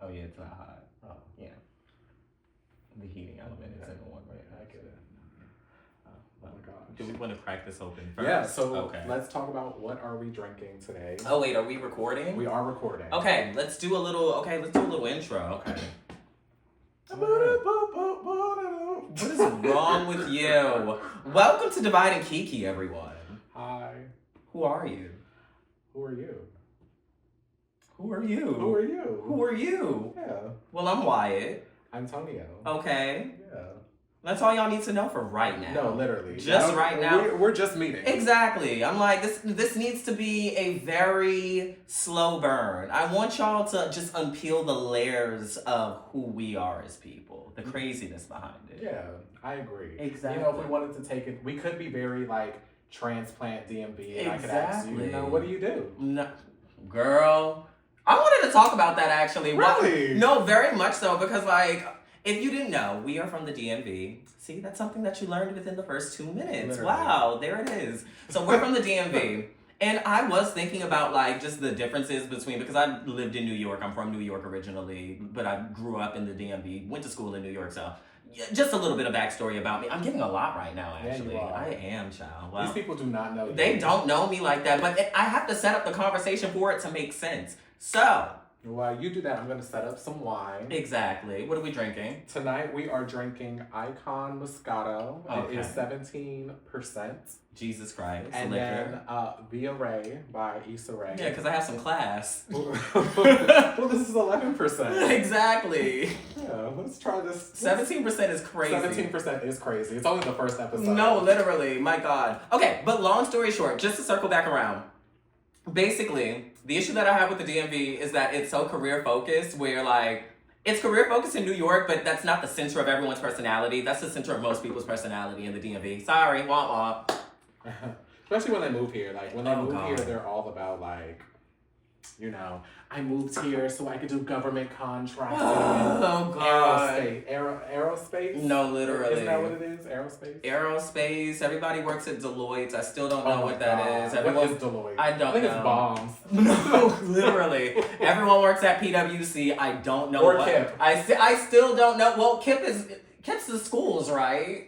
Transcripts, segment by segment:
Oh yeah, it's not hot. Oh. Yeah. The heating element is in the one right now. I get it. Oh my gosh. Do we want to crack this open first? Yeah, so let's talk about what are we drinking today. Oh wait, are we recording? We are recording. Okay, let's do a little intro. Okay. What is wrong with you? Welcome to Divide and Kiki, everyone. Hi. Who are you? Who are you? Who are you? Who are you? Who are you? Yeah. Well, I'm Wyatt. I'm Tonio. Okay. Yeah. That's all y'all need to know for right now. No, literally. Just right now. We're just meeting. Exactly. I'm like, this needs to be a very slow burn. I want y'all to just unpeel the layers of who we are as people. The craziness behind it. Yeah, I agree. Exactly. You know, if we wanted to take it, we could be very, like, transplant DMV. And I could ask you, what do you do? No, girl, I wanted to talk about that, actually. Really? No, very much so, because, like, if you didn't know, we are from the DMV. See, that's something that you learned within the first 2 minutes. Literally. Wow, there it is. So we're from the DMV. And I was thinking about, like, just the differences between, because I lived in New York. I'm from New York originally, but I grew up in the DMV, went to school in New York. So just a little bit of backstory about me. I'm getting a lot right now, actually. Yeah, you are. I am, child. Wow. These people do not know you. They don't know me like that, but I have to set up the conversation for it to make sense. So, while you do that, I'm going to set up some wine. Exactly. What are we drinking? Tonight we are drinking Icon Moscato. Okay. It is 17%. Jesus Christ. And liquor. then Via Ray by Issa Rae. Yeah, because I have some class. Well, this is 11%. Exactly. Yeah, let's try this. 17% is crazy. 17% is crazy. It's only the first episode. No, literally. My God. Okay, but long story short, just to circle back around. Basically, the issue that I have with the DMV is that it's so career focused, where like it's career focused in New York, but that's not the center of everyone's personality. That's the center of most people's personality in the DMV. Sorry, wah wah. Especially when they move here. Like when they move here, they're all about like, you know, I moved here so I could do government contracting. Oh God. Aerospace. No, literally. Isn't that what it is? Aerospace. Aerospace. Everybody works at Deloitte. I still don't know what that is. What is Deloitte? I don't think know. It's bombs. No, literally. Everyone works at PwC. I don't know. Or KIP. I still don't know. Well, KIP's the schools, right?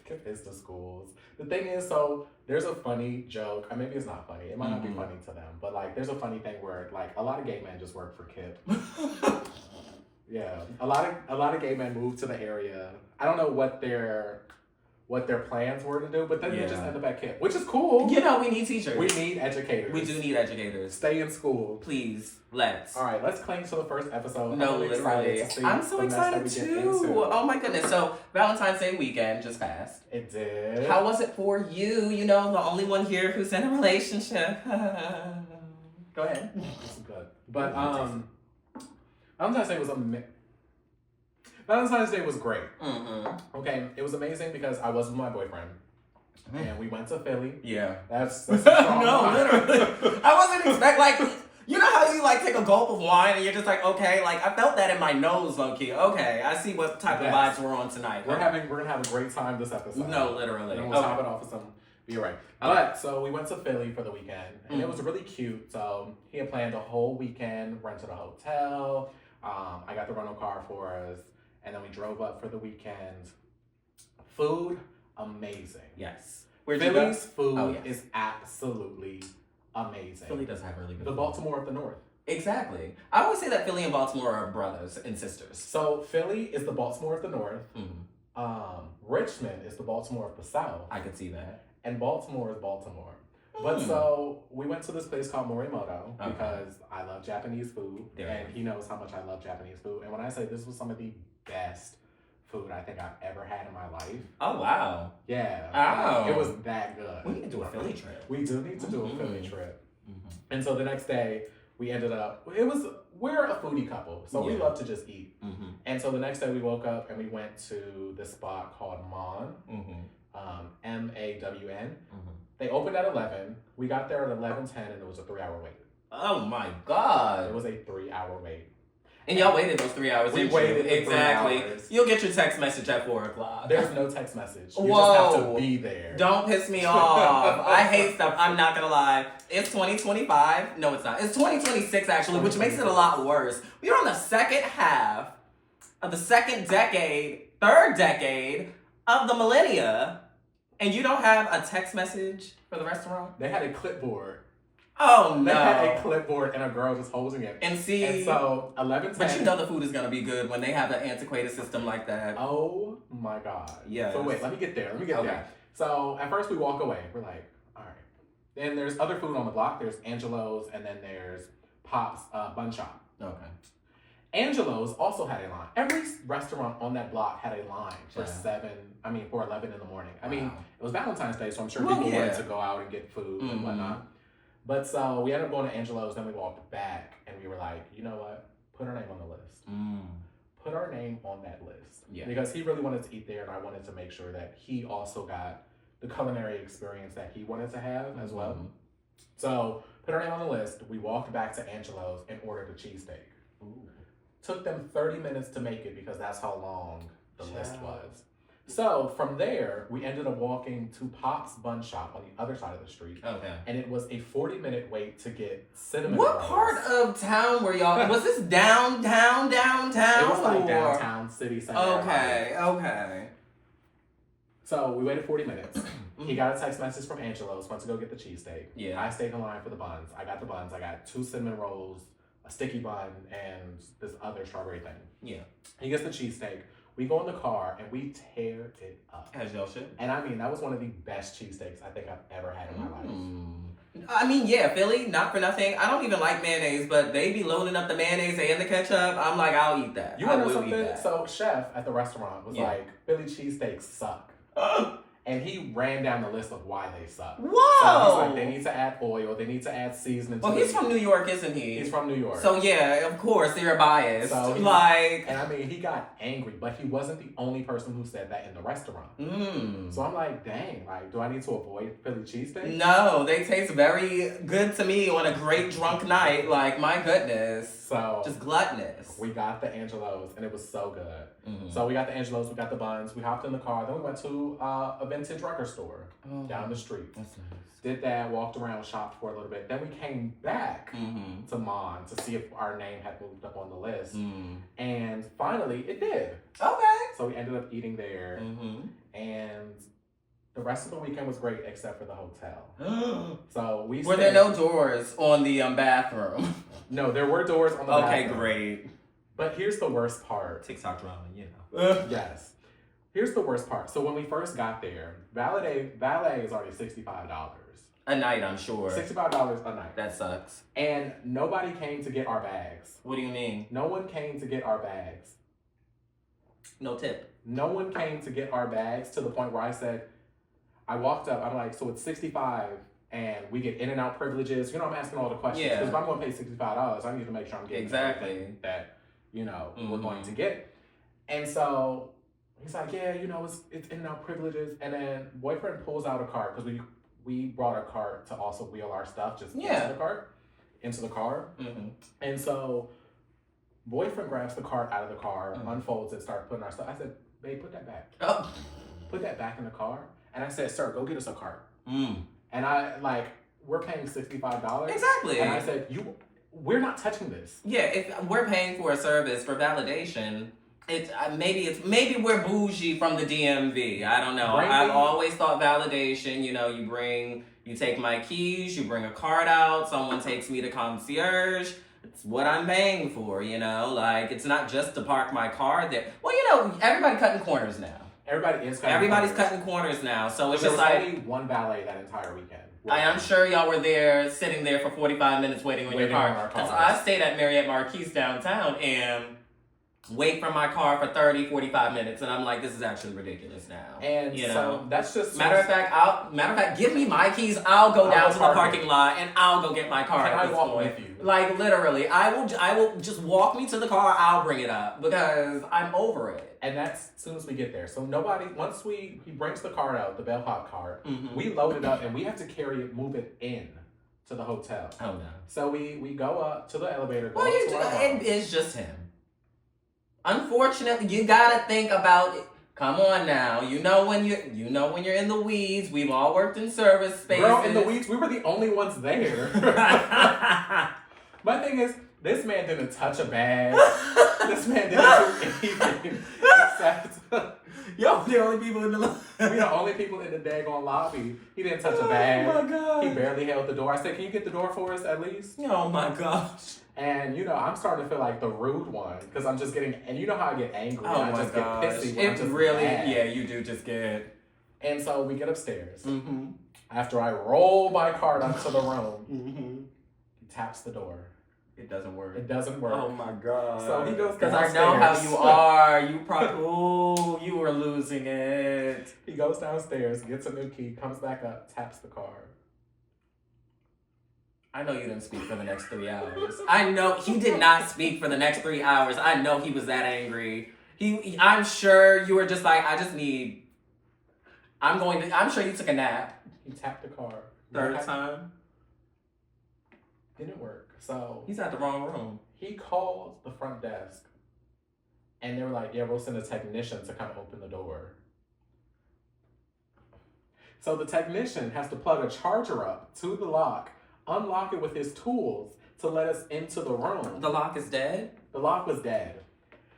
KIP is the schools. The thing is, so there's a funny joke. Or maybe it's not funny. It might not be funny to them, but like there's a funny thing where like a lot of gay men just work for KIP. Yeah, a lot of gay men move to the area. I don't know what their plans were to do, but then they just end up at KIP, which is cool. You know, we need teachers. We need educators. We do need educators. Stay in school. Please, let's. All right, let's cling to the first episode. No, literally. I'm so excited too. Oh my goodness. So, Valentine's Day weekend just passed. It did. How was it for you? You know, the only one here who's in a relationship. Go ahead. It's good. But, Valentine's Day was Valentine's Day was great. Mm-hmm. Okay, it was amazing because I was with my boyfriend, and we went to Philly. Yeah, that's a strong no, line. literally. I wasn't like you know how you like take a gulp of wine and you're just like, okay, like I felt that in my nose, low key. Okay, I see what type of vibes we're on tonight. We're gonna have a great time this episode. No, literally. And we'll top it off with some. You're right. But so we went to Philly for the weekend, and it was really cute. So he had planned a whole weekend, rented a hotel. I got the rental car for us. And then we drove up for the weekend. Food, amazing. Yes. Philly's food is absolutely amazing. Philly does have really good The food. Baltimore of the North. Exactly. I always say that Philly and Baltimore are brothers and sisters. So Philly is the Baltimore of the North. Mm-hmm. Richmond is the Baltimore of the South. I could see that. And Baltimore is Baltimore. But so we went to this place called Morimoto because I love Japanese food. And he knows how much I love Japanese food. And when I say this was some of the best food I think I've ever had in my life. Oh, wow. Yeah. Oh. It was that good. We need to do a Philly trip. We do need to do a Philly trip. Mm-hmm. And so the next day, we ended up, we're a foodie couple, so we love to just eat. Mm-hmm. And so the next day we woke up and we went to this spot called Mon, MAWN. They opened at 11. We got there at 11:10 and it was a 3-hour wait. Oh my God. It was a 3-hour wait. And y'all waited those 3 hours, We didn't waited you? the 3 Exactly. hours. You'll get your text message at 4 o'clock. There's no text message. You Whoa. just have to be there. Don't piss me off. I hate stuff. I'm not gonna lie. It's 2025. No, it's not. It's 2026 actually, which makes it a lot worse. We're on the second half of the third decade of the millennia, and you don't have a text message for the restaurant? They had a clipboard. Oh no. They had a clipboard and a girl just holding it. And see, And so 11:10. but you know the food is gonna be good when they have an antiquated system like that. Oh my God. Yes. So wait, let me get there. Okay. So at first we walk away. We're like, all right. Then there's other food on the block. There's Angelo's and then there's Pop's Bun Shop. Okay. Angelo's also had a line. Every restaurant on that block had a line for Yeah. for 11 in the morning. I mean, Wow. it was Valentine's Day, so I'm sure Well, people yeah. wanted to go out and get food and whatnot. But so we ended up going to Angelo's, then we walked back and we were like, you know what? Put our name on the list. Put our name on that list. Yeah. Because he really wanted to eat there and I wanted to make sure that he also got the culinary experience that he wanted to have as well. So put our name on the list. We walked back to Angelo's and ordered a cheesesteak. Took them 30 minutes to make it because that's how long the list was. So from there, we ended up walking to Pop's Bun Shop on the other side of the street. Okay. And it was a 40-minute wait to get cinnamon What rolls. part of town were y'all? Was this downtown? It was like or- downtown city center. Okay. So we waited 40 minutes. He got a text message from Angelo's, went to go get the cheesesteak. Yeah. I stayed in line for the buns. I got the buns. I got 2 cinnamon rolls, a sticky bun, and this other strawberry thing. Yeah. He gets the cheesesteak. We go in the car and we tear it up. As y'all should. And I mean, that was one of the best cheesesteaks I think I've ever had in my life. I mean, yeah, Philly, not for nothing. I don't even like mayonnaise, but they be loading up the mayonnaise and the ketchup. I'm like, I'll eat that. You I know will something? eat that. So chef at the restaurant was like, Philly cheesesteaks suck. And he ran down the list of why they suck. Whoa! So he's like, they need to add oil, they need to add seasoning. Well, he's from New York, isn't he? He's from New York. So yeah, of course, they're biased. So he- like, And I mean, he got angry, but he wasn't the only person who said that in the restaurant. So I'm like, dang, like, do I need to avoid Philly cheesesteak? no, they taste very good to me on a great drunk night. Like, my goodness. So Just gluttonous. we got the Angelo's and it was so good. So we got the Angelo's, we got the buns, we hopped in the car, then we went to a vintage record store down the street. That's nice. Did that, walked around, shopped for a little bit. Then we came back to Mon to see if our name had moved up on the list. And finally, it did. Okay. So we ended up eating there. And the rest of the weekend was great except for the hotel. So we Were there no doors on the bathroom? No, there were doors on the Okay, bathroom. great. But here's the worst part. TikTok drama, you know. Yes. Here's the worst part. So when we first got there, valet is already $65. A night, I'm sure. $65 a night. That sucks. And nobody came to get our bags. What do you mean? No one came to get our bags. No tip. No one came to get our bags to the point where I walked up, I'm like, so it's 65 and we get in and out privileges. You know, I'm asking all the questions. Yeah. Because if I'm going to pay $65, I need to make sure I'm getting Exactly. everything that, we're going to get. And so he's like, yeah, it's in and out privileges. And then boyfriend pulls out a cart because we brought a cart to also wheel our stuff just into the car. And so boyfriend grabs the cart out of the car, unfolds it, starts putting our stuff. I said, babe, put that back. Oh. Put that back in the car. And I said, sir, go get us a cart. And we're paying $65. Exactly. And I said, we're not touching this. Yeah, if we're paying for a service for validation, maybe we're bougie from the DMV. I don't know. I've always thought validation, you take my keys, you bring a card out, someone takes me to concierge. It's what I'm paying for, it's not just to park my car there. Well, everybody cutting corners now. Everybody's cutting corners now, so it's there just was like only one valet that entire weekend. I'm sure y'all were there, sitting there for 45 minutes waiting on your car. Because I stayed at Marriott Marquise downtown and wait for my car for 30, 45 minutes, and I'm like, this is actually ridiculous now. And so that's just matter of fact, give me my keys. I'll go down to the parking lot and I'll go get my car. Can I walk with you? Like literally, I will just walk me to the car. I'll bring it up because I'm over it. And that's as soon as we get there. So once he brings the cart out, the bellhop cart, we load it up and we have to move it in to the hotel. Oh no. So we go up to the elevator. Well, it's just him. Unfortunately, you gotta think about it. Come on now. You know when you're in the weeds. We've all worked in service spaces. Girl, in the weeds, we were the only ones there. My thing is, this man didn't touch a bag. This man didn't do anything except. Yo, the only people in the lobby. We the only people in the daggone lobby. He didn't touch a bag. Oh my god. He barely held the door. I said, "Can you get the door for us at least?" Oh my gosh. And I'm starting to feel like the rude one because I'm just getting, and you know how I get angry. Oh I my just gosh. get pissy. When I'm It just really, mad. yeah, you do just get. And so we get upstairs. Mm-hmm. After I roll my cart up to the room, Mm-hmm. he taps the door. It doesn't work. It doesn't work. Oh my god. So he goes because downstairs. I know how you are. You probably you were losing it. He goes downstairs, gets a new key, comes back up, taps the car. I know you didn't speak for the next 3 hours. I know he did not speak for the next 3 hours. I know he was that angry. I'm sure you were just like, I'm sure you took a nap. He tapped the car. Third time. Didn't work. So He's at the wrong room. he called the front desk. And they were like, yeah, we'll send a technician to come open the door. So the technician has to plug a charger up to the lock, unlock it with his tools to let us into the room. The lock is dead? The lock was dead.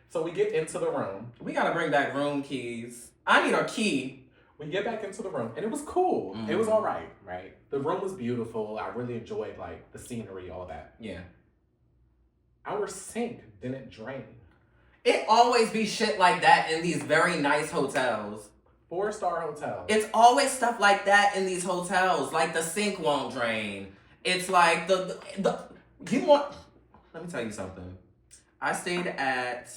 So we get into the room. We gotta bring back room keys. I need a key. We get back into the room, and it was cool. Mm. It was all right, right? The room was beautiful. I really enjoyed, the scenery, all that. Yeah. Our sink didn't drain. It always be shit like that in these very nice hotels. 4-star hotel. It's always stuff like that in these hotels. Like the sink won't drain. It's like let me tell you something. I stayed at,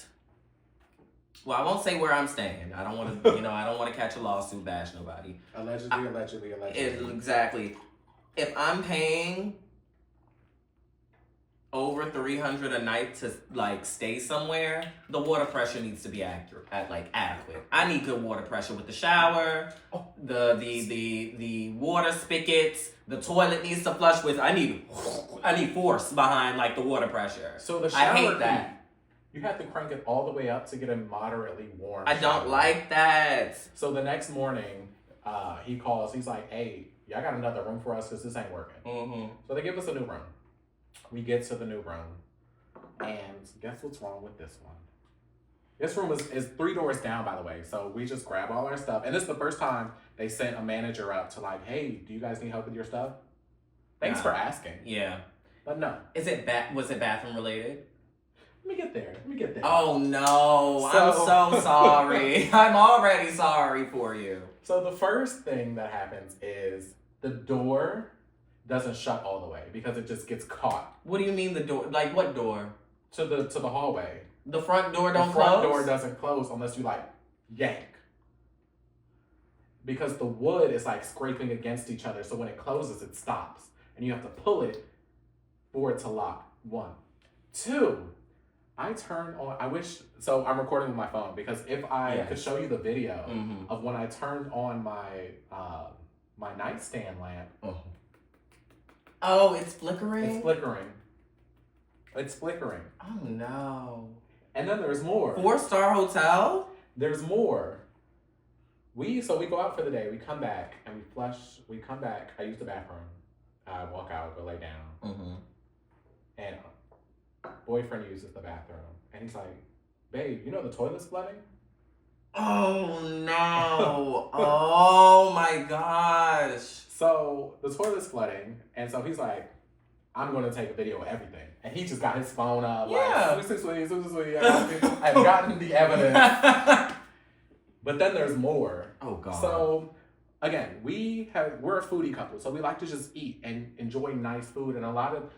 well, I won't say where I'm staying. I don't want to, I don't want to catch a lawsuit, bash nobody. Allegedly. Exactly. If I'm paying over $300 a night to stay somewhere, the water pressure needs to be adequate. I need good water pressure with the shower, the water spigots, the toilet needs to flush with. I need force behind the water pressure. So the shower, I hate that. You have to crank it all the way up to get a moderately warm I don't shower. like that. So the next morning, he calls. He's like, "Hey, y'all got another room for us because this ain't working." Mm-hmm. So they give us a new room. We get to the new room, and guess what's wrong with this one? This room is 3 doors down, by the way. So we just grab all our stuff, and this is the first time they sent a manager up to "Hey, do you guys need help with your stuff?" Thanks for asking. Yeah. But no. Was it bathroom related? Let me get there. Oh no, I'm so sorry. I'm already sorry for you. So the first thing that happens is the door doesn't shut all the way because it just gets caught. What do you mean the door? Like what door? To the hallway. The front door don't The close? front door doesn't close unless you yank. Because the wood is scraping against each other, so when it closes, it stops. And you have to pull it for it to lock. 1. 2, I turn on, so I'm recording with my phone because if I could show you the video of when I turned on my my nightstand lamp. Oh, it's flickering? It's flickering. It's flickering. Oh no. And then there's more. 4-star hotel? There's more. We go out for the day, we come back and we come back, I use the bathroom. I walk out, go lay down. Mm-hmm. And boyfriend uses the bathroom. And he's like, "Babe, the toilet's flooding?" Oh no. Oh my gosh. So the toilet's flooding. And so he's like, "I'm going to take a video of everything." And he just got his phone up. Yeah. Sweet. I've gotten the evidence. But then there's more. Oh God. So again, we're a foodie couple, so we like to just eat and enjoy nice food. And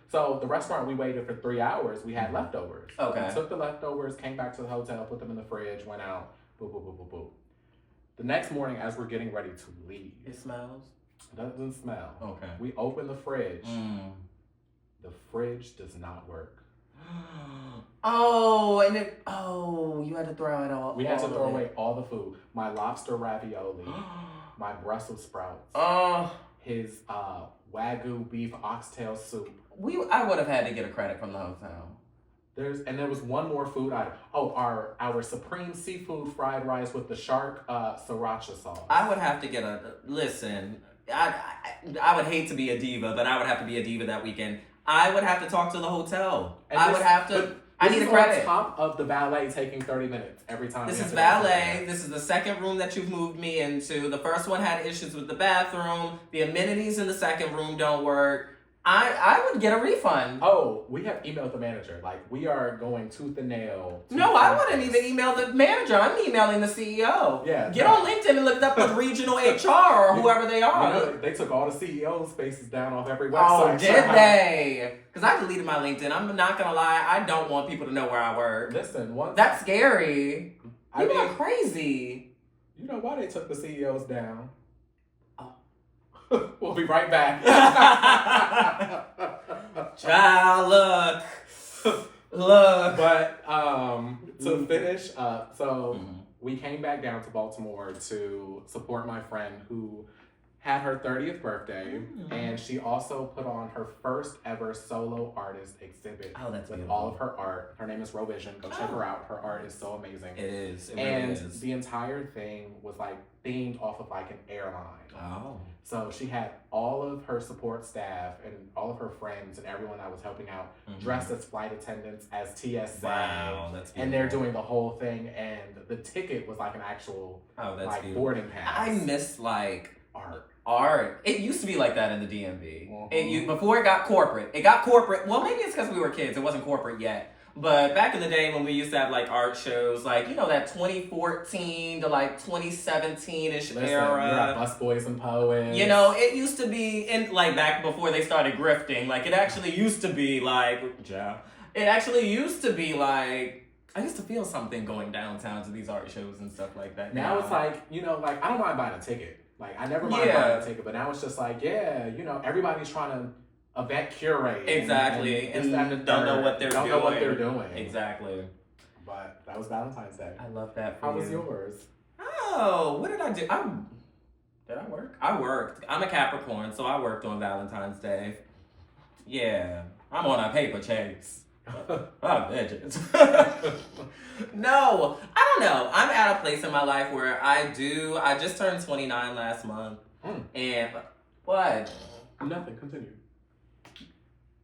so the restaurant we waited for 3 hours, we had leftovers. Okay. We took the leftovers, came back to the hotel, put them in the fridge, went out, boop, boop, boop, boop, boop. The next morning, as we're getting ready to leave. It smells? Doesn't smell. Okay. We open the fridge. The fridge does not work. You had to throw it all. We had to throw away all the food. My lobster ravioli, my Brussels sprouts, his Wagyu beef oxtail soup. I would have had to get a credit from the hotel. There was one more food item. Oh, our supreme seafood fried rice with the shark sriracha sauce. I would have to get listen. I would hate to be a diva, but I would have to be a diva that weekend. I would have to talk to the hotel. I would have to. I need a credit. On top of the valet taking 30 minutes every time. This is valet. This is the second room that you've moved me into. The first one had issues with the bathroom. The amenities in the second room don't work. I would get a refund. Oh, we have emailed the manager. Like, we are going tooth and nail. No, I wouldn't even email the manager. I'm emailing the CEO. Yeah. Get on LinkedIn and look up the regional HR or whoever they are. You know, they took all the CEO's spaces down off every Oh, website. did they? Because I deleted my LinkedIn. I'm not going to lie. I don't want people to know where I work. Listen, that's scary. People are crazy. You know why they took the CEOs down? Oh. We'll be right back. Child, look. But to finish, we came back down to Baltimore to support my friend who had her 30th birthday, and she also put on her first ever solo artist exhibit with beautiful. all of her art. Her name is Rovision. Go check her out. Her art is so amazing. It is. It and really is. The entire thing was like themed off of like an airline. Oh. So she had all of her support staff and all of her friends and everyone that was helping out dressed as flight attendants, as TSA. Wow, that's beautiful. And they're doing the whole thing, and the ticket was like an actual boarding pass. I miss like art. It used to be like that in the DMV. Before it got corporate. It got corporate. Well, maybe it's because we were kids. It wasn't corporate yet. But back in the day when we used to have like art shows, like, you know, that 2014 to like 2017-ish era. You're at Busboys and Poets. You know, it used to be, in like back before they started grifting, like it actually used to be like, it actually used to be like, I used to feel something going downtown to these art shows and stuff like that. Now it's like, you know, like I don't mind buying a ticket. Like I never mind buying a ticket, but now it's just like, yeah, you know, everybody's trying to event curate. Exactly. And don't know what they're doing. Exactly. But that was Valentine's Day. I love that for How was yours? Oh, what did I do? Did I work? I worked. I'm a Capricorn, so I worked on Valentine's Day. Yeah. I'm on a paper chase. I'm bitches. No, I don't know. I'm at a place in my life where I just turned 29 last month. And what? Nothing. Continue.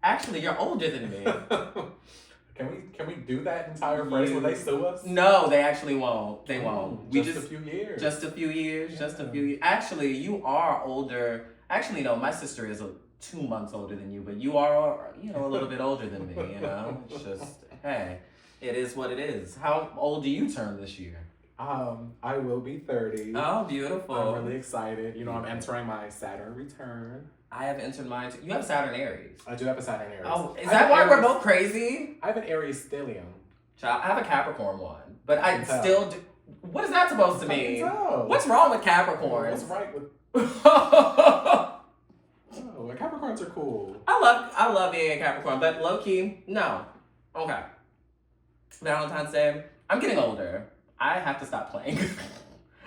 Actually, you're older than me. Can we do that entire phrase? Will they sue us? No, they actually won't. They won't. Just a few years. Just a few years. Yeah. Just a few years. Actually, you are older. Actually, no, my sister is 2 months older than you, but you are, you know, a little bit older than me, you know? It's just, hey, it is what it is. How old do you turn this year? I will be 30. Oh, beautiful. I'm really excited. You know, I'm entering my Saturn return. I have entered mine. You have Saturn Aries. I do have a Saturn Aries. Oh, is that why we're both crazy? I have an Aries stellium. Child, I have a Capricorn one, but I still do. What is that supposed to mean? What's wrong with Capricorns? What's right with? Capricorns are cool. I love being a Capricorn, but low key, no. Okay. Valentine's Day. I'm getting older. I have to stop playing.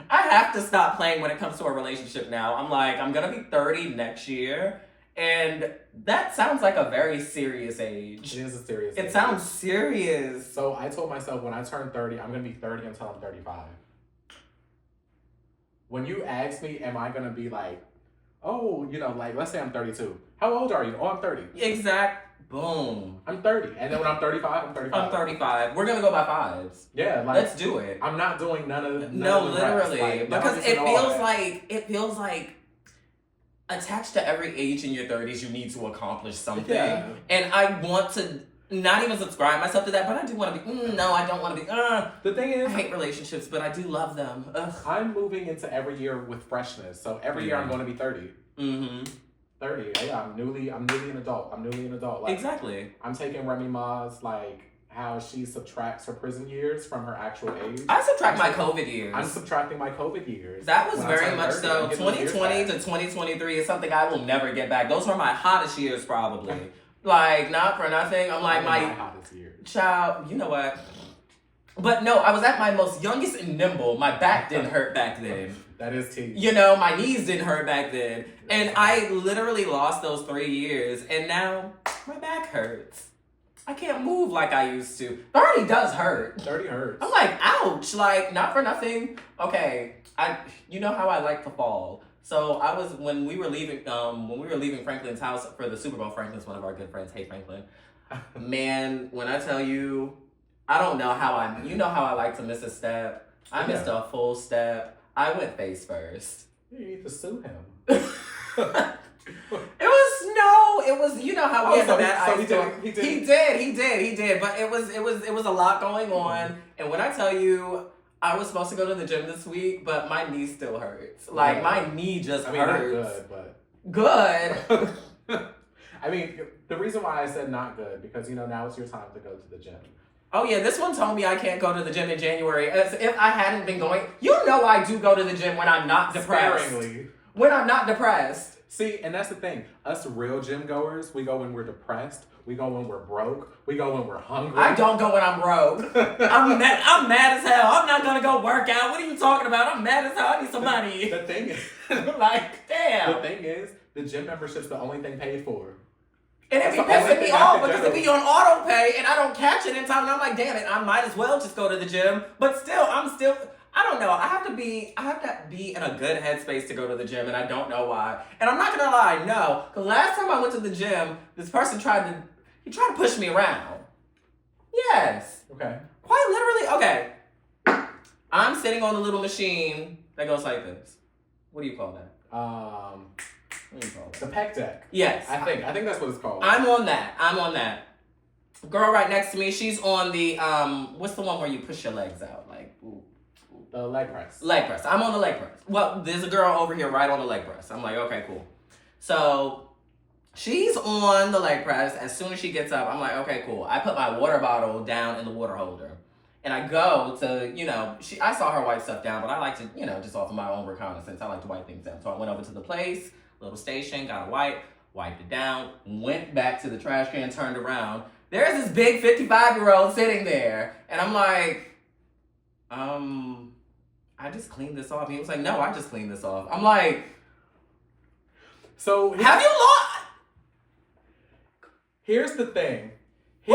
I have to stop playing when it comes to a relationship now. I'm like, I'm gonna be 30 next year, and that sounds like a very serious age. It is a serious age. It sounds serious. So I told myself when I turn 30, I'm gonna be 30 until I'm 35. When you ask me, am I gonna be like, oh, you know, like, let's say I'm 32. How old are you? Oh, I'm 30. Boom. I'm 30. And then when I'm 35, I'm 35. I'm 35. We're going to go by fives. Yeah. Like, let's do it. I'm not doing none of the literally. Like, because it feels like attached to every age in your 30s, you need to accomplish something. Yeah. And I want to not even subscribe myself to that, but I do want to be, no, I don't want to be, The thing is, I hate relationships, but I do love them. Ugh. I'm moving into every year with freshness. So every year I'm going to be 30. Mm-hmm. 30. Yeah, I'm newly an adult. Like, exactly. I'm taking Remy Ma's, like, how she subtracts her prison years from her actual age. I subtract my COVID years. I'm subtracting my COVID years. That was very much so. 2020 to 2023 is something I will never get back. Those were my hottest years, probably. Like, not for nothing. I'm like, my hottest years. Child, you know what? But no, I was at my most youngest and nimble. My back didn't hurt back then. That is tea. You know, my knees didn't hurt back then. And I literally lost those 3 years. And now my back hurts. I can't move like I used to. 30 does hurt. 30 hurts. I'm like, ouch. Like, not for nothing. Okay, you know how I like to fall. So I was when we were leaving Franklin's house for the Super Bowl. Franklin's one of our good friends. Hey, Franklin. Man, when I tell you, I don't know how you know how I like to miss a step. I missed a full step. I went face first. You need to sue him. It was you know how we had that ice storm. He did. But it was a lot going on. And when I tell you, I was supposed to go to the gym this week, but my knee still hurts. Like my knee just hurts. Not good, but good. I mean, the reason why I said not good because now it's your time to go to the gym. Oh yeah, this one told me I can't go to the gym in January. As if I hadn't been going. I do go to the gym when I'm not depressed. Sparingly. When I'm not depressed. See, and that's the thing. Us real gym goers, we go when we're depressed. We go when we're broke. We go when we're hungry. I don't go when I'm broke. I'm mad as hell. I'm not gonna go work out. What are you talking about? I'm mad as hell. I need some money. The thing is, like, damn. The thing is, the gym membership's the only thing paid for. And it be pissing me off because it be on auto pay and I don't catch it in time. And I'm like, damn it, I might as well just go to the gym. But still, I don't know. I have to be in a good headspace to go to the gym, and I don't know why. And I'm not gonna lie, no. Because last time I went to the gym, this person tried to push me around. Yes. Okay. Quite literally. Okay. I'm sitting on the little machine that goes like this. What do you call that? What do you call it? The pec deck. Yes. I think that's what it's called. I'm on that. Girl right next to me, she's on the what's the one where you push your legs out? Like, ooh. The leg press. Leg press. I'm on the leg press. Well, there's a girl over here right on the leg press. I'm like, okay, cool. So she's on the leg press. As soon as she gets up, I'm like, okay, cool. I put my water bottle down in the water holder. And I go to, I saw her wipe stuff down, but I like to, just off of my own reconnaissance, I like to wipe things down. So I went over to the place, little station, got a wipe, wiped it down, went back to the trash can, turned around. There's this big 55-year-old sitting there. And I'm like, I just cleaned this off. He was like, no, I just cleaned this off. I'm like, so have you lost? Here's the thing. Who?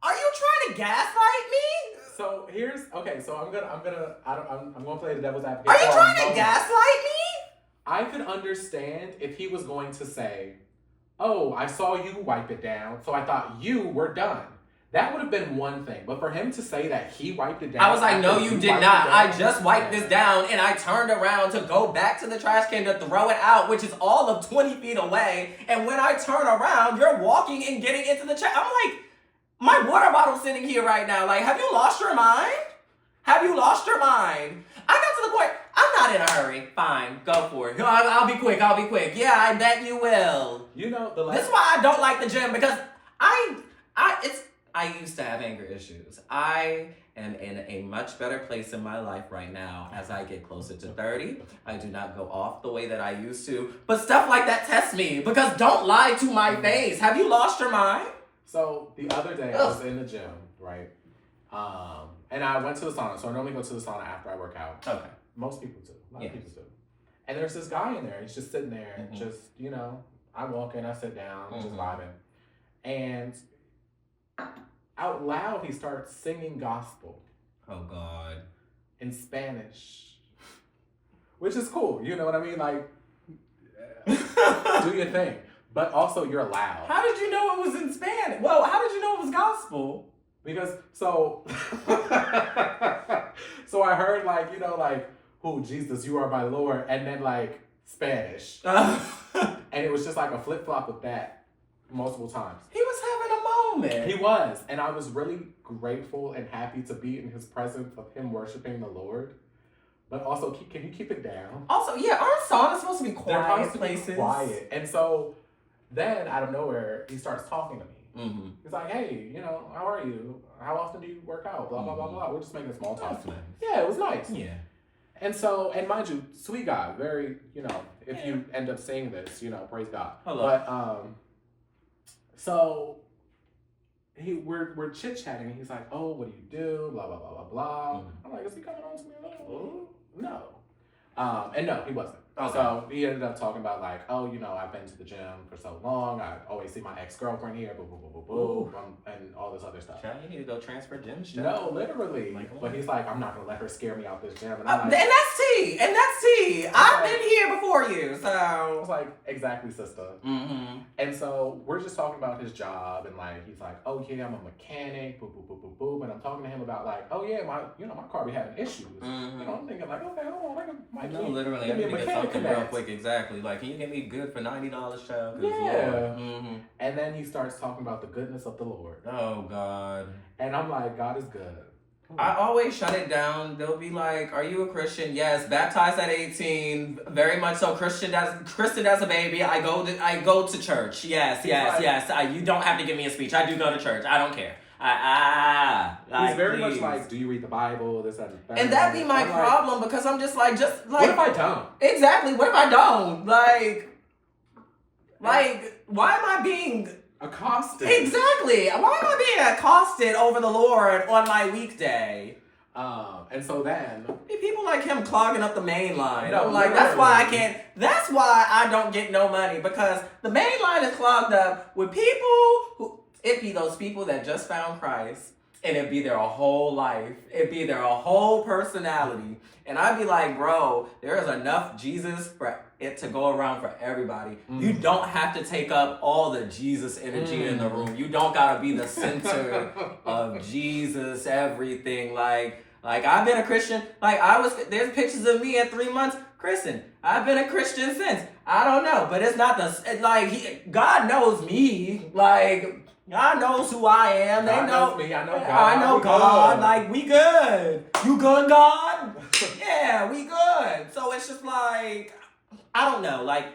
Are you trying to gaslight me? So I'm gonna play the devil's advocate. Are you trying to gaslight me? I could understand if he was going to say, oh, I saw you wipe it down, so I thought you were done. That would have been one thing. But for him to say that he wiped it down. I was like, no, you did not. I just wiped this down and I turned around to go back to the trash can to throw it out, which is all of 20 feet away. And when I turn around, you're walking and getting into the trash. I'm like, my water bottle's sitting here right now. Like, have you lost your mind? Have you lost your mind? I got to the point, I'm not in a hurry. Fine, go for it. I'll be quick. Yeah, I bet you will. This is why I don't like the gym because I used to have anger issues. I am in a much better place in my life right now as I get closer to 30. I do not go off the way that I used to. But stuff like that tests me because don't lie to my face. Have you lost your mind? So the other day I was in the gym, right? And I went to the sauna. So I normally go to the sauna after I work out. Okay. Most people do. A lot of people do. And there's this guy in there. He's just sitting there, just, I walk in, I sit down, just vibing. And out loud, he starts singing gospel. Oh, God. In Spanish. Which is cool. You know what I mean? Like, do your thing. But also, you're loud. How did you know it was in Spanish? Well, how did you know it was gospel? Because, so I heard, oh, Jesus, you are my Lord. And then, Spanish. And it was just like a flip-flop of that multiple times. He was having a moment. He was. And I was really grateful and happy to be in his presence of him worshiping the Lord. But also, can you keep it down? Also, yeah, aren't saunas supposed to be quiet places? Be quiet. And so then, out of nowhere, he starts talking to me. Mm-hmm. He's like, hey, how are you? How often do you work out? Blah, blah, blah, blah. We're just making small talk. That's nice. Yeah, it was nice. Yeah. And mind you, sweet guy, very, if you end up saying this, praise God. Hello. But, so we're chit-chatting and he's like, oh, what do you do? Blah, blah, blah, blah, blah. I'm like, is he coming on to me? Oh, no. And no, he wasn't. Okay. So he ended up talking about like, oh, you know, I've been to the gym for so long. I always see my ex-girlfriend here, boo, boo, boo, boo, boo, and all this other stuff. Child, you need to go transfer gyms. No, literally. But he's like, I'm not gonna let her scare me out this gym. And I'm like, and that's tea. And that's tea. I've been here before you, so I was like, exactly, sister. Mm-hmm. And so we're just talking about his job, and like he's like, oh yeah, I'm a mechanic, boop boop boop boop boop. And I'm talking to him about like, oh yeah, my car be having issues. Mm-hmm. You know, I'm thinking like, okay, hold on, literally, give me a get mechanic something connect. real quick. Exactly. Like, can you get me good for $90, child? Yeah. Mm-hmm. And then he starts talking about the goodness of the Lord. Oh God. And I'm like, God is good. I always shut it down. They'll be like, "Are you a Christian?" Yes, baptized at 18, very much so. Christian as a baby. I go to church. Yes. You don't have to give me a speech. I do go to church. I don't care. He's very please. much like, do you read the Bible? This and that. And that be my problem because I'm just like, what if I don't? Exactly. What if I don't? Like, why am I being accosted? Exactly. Why am I being accosted over the Lord on my weekday? And so then people like him clogging up the main line. No, I'm like, that's why I can't. That's why I don't get no money because the main line is clogged up with people who. It be those people that just found Christ, and it be their whole life. It be their whole personality. And I'd be like, bro, there is enough Jesus for it to go around for everybody. You don't have to take up all the Jesus energy in the room. You don't gotta be the center of Jesus, everything. Like I've been a Christian. There's pictures of me at 3 months. Christian. I've been a Christian since. I don't know, but it's not God knows me. God knows who I am. God they know knows me. I know God. I know God. Like, we good. You good, God? Yeah, we good. So it's just like, I don't know. Like,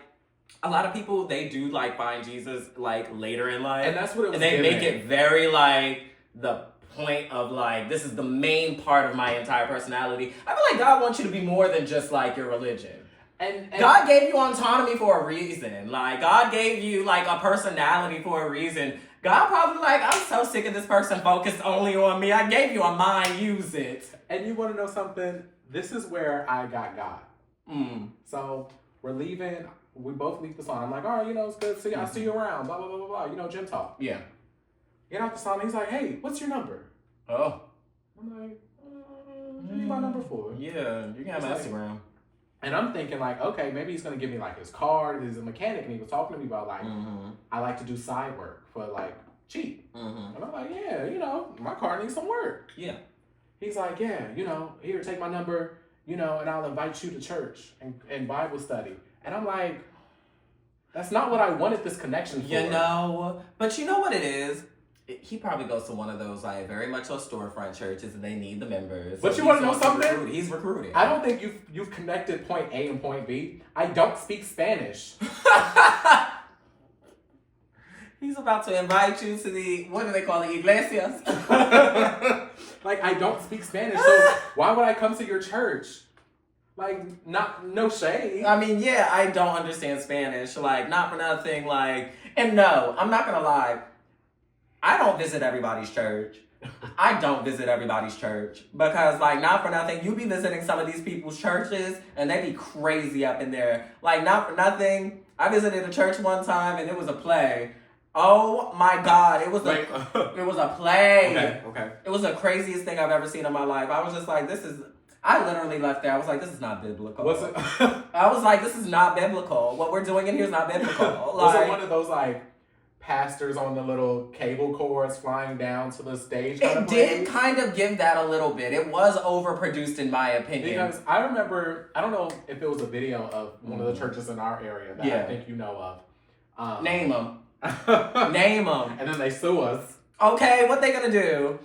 a lot of people, they do like find Jesus like later in life. And that's what it was. And they make it very like the point of like, this is the main part of my entire personality. I feel like God wants you to be more than just like your religion. And God gave you autonomy for a reason. Like, God gave you like a personality for a reason. God probably like, I'm so sick of this person focused only on me. I gave you a mind, use it. And you want to know something? This is where I got God. So we're leaving. We both leave the salon. I'm like, all right, you know, it's good. See, I'll see you around. Blah, blah, blah, blah, blah. You know, gym talk. Yeah. Get out the salon. He's like, hey, what's your number? Oh. I'm like, what do you need my number for? Yeah, you can have my Instagram. And I'm thinking like, okay, maybe he's going to give me like his card. He's a mechanic. And he was talking to me about like, I like to do side work for like cheap. And I'm like, yeah, you know, my car needs some work. Yeah. He's like, yeah, you know, here, take my number, you know, and I'll invite you to church and Bible study. And I'm like, that's not what I wanted this connection for. You know, but you know what it is? He probably goes to one of those like very much so storefront churches and they need the members. But you want to know something? He's recruiting. I don't think you've connected point A and point B. I don't speak Spanish. He's about to invite you to the, what do they call it, iglesias? Like, I don't speak Spanish, so why would I come to your church? Like, no shade. I mean, yeah, I don't understand Spanish. Like, not for nothing. Like, and no, I'm not gonna lie. I don't visit everybody's church. I don't visit everybody's church because, like, not for nothing, you be visiting some of these people's churches and they be crazy up in there. Like, not for nothing, I visited a church one time and it was a play. Oh my God, it was it was a play. Okay. It was the craziest thing I've ever seen in my life. I was just like, I literally left there. I was like, this is not biblical. Was it? I was like, this is not biblical. What we're doing in here is not biblical. Was it one of those, like, pastors on the little cable cords flying down to the stage? It did kind of give that a little bit. It was overproduced in my opinion. Because I remember, I don't know if it was a video of one of the churches in our area that I think you know of. Name them. Name them. And then they sue us. Okay, what they gonna do?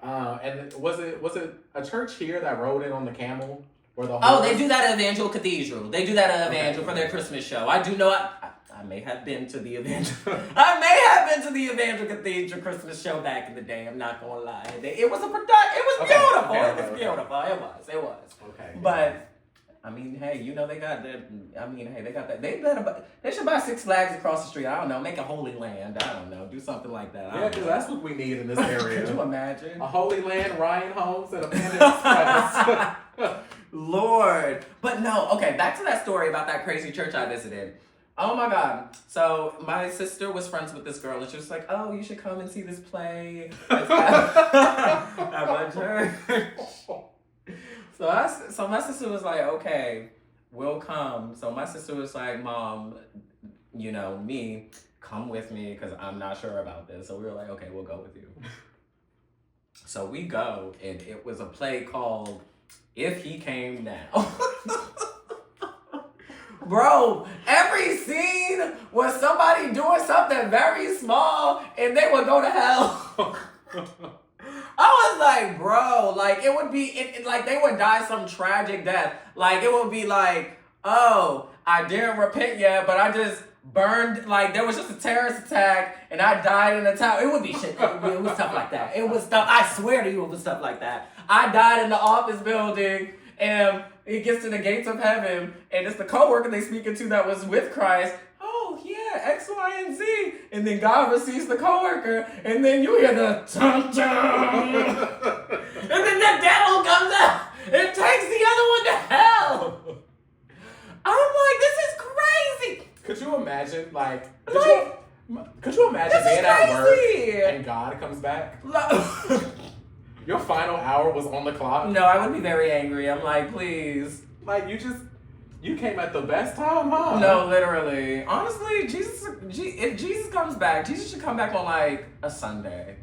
And was it a church here that rode in on the camel? They do that at Evangel Cathedral. They do that at Evangel for their Christmas show. I do know. I may have been to the Evangel. I may have been to the Evangel Cathedral Christmas show back in the day. I'm not gonna lie. It was a production. It was beautiful. It was beautiful. It was. Okay. But I mean, hey, you know they got that. I mean, hey, they got that. They should buy 6 Flags across the street. I don't know. Make a Holy Land. I don't know. Do something like that. Yeah, because that's what we need in this area. Could you imagine? A Holy Land, Ryan Holmes, and a Panda Express. Lord. But no, okay, back to that story about that crazy church I visited. Oh my God. So my sister was friends with this girl and she was like, oh, you should come and see this play at my church. So my sister was like, okay, we'll come. So my sister was like, Mom, you know, me, come with me because I'm not sure about this. So we were like, okay, we'll go with you. So we go, and it was a play called If He Came Now. Bro, every scene was somebody doing something very small, and they would go to hell. I was like, bro, like, it would be, like, they would die some tragic death. Like, it would be like, oh, I didn't repent yet, but I just burned, like, there was just a terrorist attack, and I died in a tower. It would be shit. It was stuff like that. It was stuff, I swear to you, it was stuff like that. I died in the office building, and it gets to the gates of heaven, and it's the coworker they speaking to that was with Christ. Oh, yeah, X, Y, and Z. And then God receives the coworker, and then you hear the tum-tum. And then the devil comes out and takes the other one to hell. I'm like, this is crazy. Could you imagine, like could you imagine being at work and God comes back? Your final hour was on the clock. No, I would be very angry. I'm like, please. Like, you came at the best time, huh? No, literally. Honestly, if Jesus comes back, Jesus should come back on like a Sunday.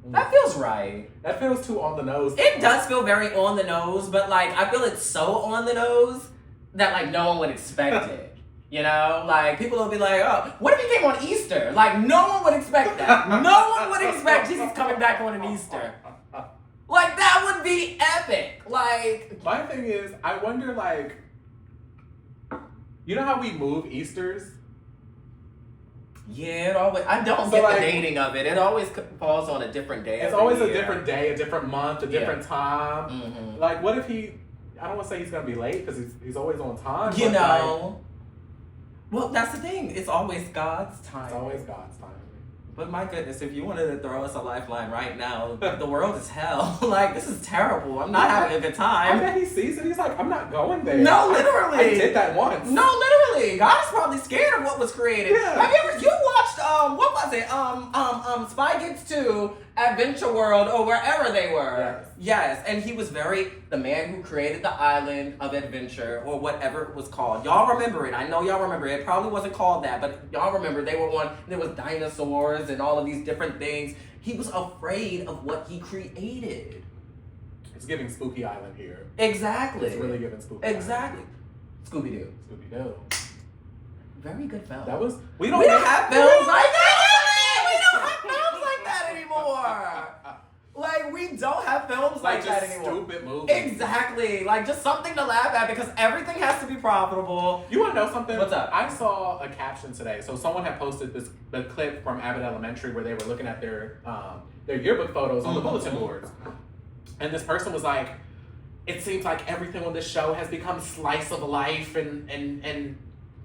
That feels right. That feels too on the nose. It does feel very on the nose, but like I feel it's so on the nose that like no one would expect it. You know, like people will be like, oh, what if he came on Easter? Like no one would expect that. No one would expect Jesus coming back on an Easter. Like that would be epic. Like my thing is, I wonder, like, you know how we move Easters? Yeah, it always. I don't get the dating of it. It always falls on a different day. It's always a different day, a different month, a different time. Mm-hmm. Like, what if he? I don't want to say he's gonna be late because he's always on time. You know. Well, that's the thing. It's always God's time. It's always God's time. But my goodness, if you wanted to throw us a lifeline right now, the world is hell. Like, this is terrible. I'm not having a good time. I bet he sees it. He's like, I'm not going there. No, literally. I did that once. No, literally. God is probably scared of what was created. Yeah. Have you watched, what was it? Spy Kids 2, Adventure World, or wherever they were. Yes. And he was the man who created the island of adventure, or whatever it was called. Y'all remember it. I know y'all remember it. It probably wasn't called that, but y'all remember there was dinosaurs and all of these different things. He was afraid of what he created. It's giving Spooky Island here. Exactly. It's really giving Spooky Exactly. Island. Scooby-Doo. Scooby-Doo. Very good film. We don't have films like that. We don't have films like that anymore. Like, we don't have films like that anymore. Stupid movies. Exactly. Like, just something to laugh at because everything has to be profitable. You want to know something? What's up? I saw a caption today. So someone had posted the clip from Abbott Elementary where they were looking at their yearbook photos on the bulletin boards. And this person was like, it seems like everything on this show has become slice of life and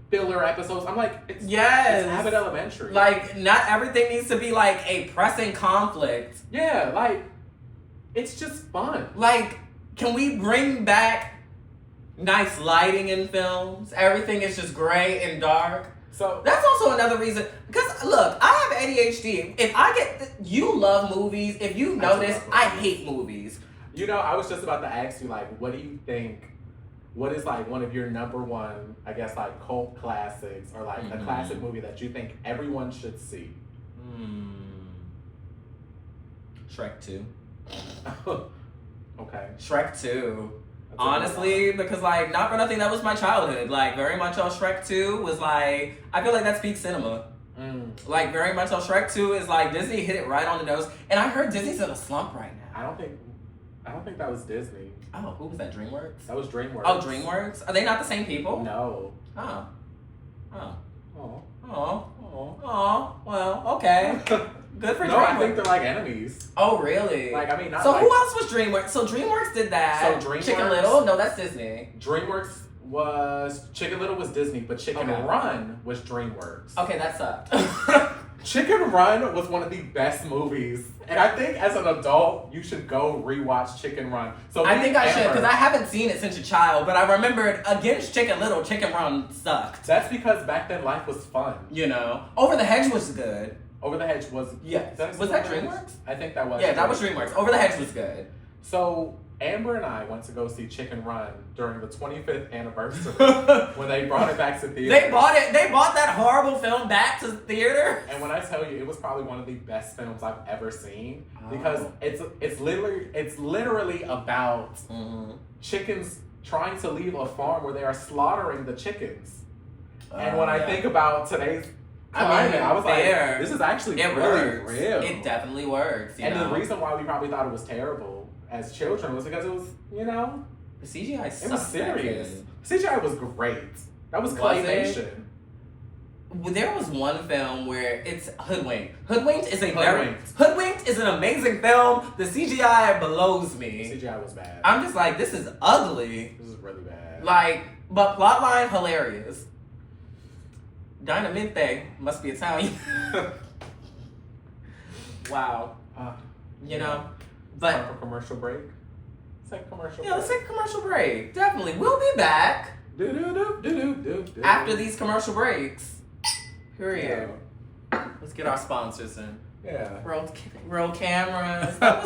filler episodes. I'm like, it's Abbott Elementary. Like, not everything needs to be like a pressing conflict. Yeah, like, it's just fun. Like, can we bring back nice lighting in films? Everything is just gray and dark. So that's also another reason. Because look, I have ADHD. You love movies. If you notice, I hate movies. You know, I was just about to ask you, like, what do you think? What is like one of your number one, I guess, like cult classics or like a classic movie that you think everyone should see? Shrek 2. Okay. Shrek 2. Honestly, because like, not for nothing, that was my childhood. Like, very much on Shrek 2 was like, I feel like that's peak cinema. Like, very much on Shrek 2 is like, Disney hit it right on the nose. And I heard Disney's in a slump right now. I don't think that was Disney. Oh, who was that? DreamWorks? That was DreamWorks. Oh, DreamWorks? Are they not the same people? No. Oh. Well, okay. Good for DreamWorks. No, I think they're like enemies. Oh, really? Like, I mean, not so like... who else was DreamWorks? So DreamWorks did that. So DreamWorks... Chicken Little? No, that's Disney. DreamWorks was... Chicken Little was Disney, but Chicken Run was DreamWorks. Okay, that sucked. Chicken Run was one of the best movies. And I think as an adult, you should go rewatch Chicken Run. So I think I should, because I haven't seen it since a child, but I remembered against Chicken Little, Chicken Run sucked. That's because back then life was fun. You know? Over the Hedge was good. Over the Hedge was... Yes. Was that DreamWorks? I think that was. Yeah, that was DreamWorks. Over the Hedge was good. So, Amber and I went to go see Chicken Run during the 25th anniversary when they brought it back to theater. They bought that horrible film back to theater. And when I tell you, it was probably one of the best films I've ever seen because it's literally about chickens trying to leave a farm where they are slaughtering the chickens. And when I think about today's climate, I was like, this is actually really real. It definitely works. You know? The reason why we probably thought it was terrible as children was because it was, you know, the CGI sucked. It was serious. CGI was great. That was claymation. There was one film where it's Hoodwinked. Hoodwinked is an amazing film. The CGI blows me. The CGI was bad. I'm just like, this is ugly. This is really bad. Like, but plotline hilarious. Dynamite must be Italian. Wow. You know, but time for commercial break. Let's take a commercial break. Yeah, let's take a commercial break. Definitely, we'll be back after these commercial breaks. Period. Let's get our sponsors in. Yeah. Roll cameras. That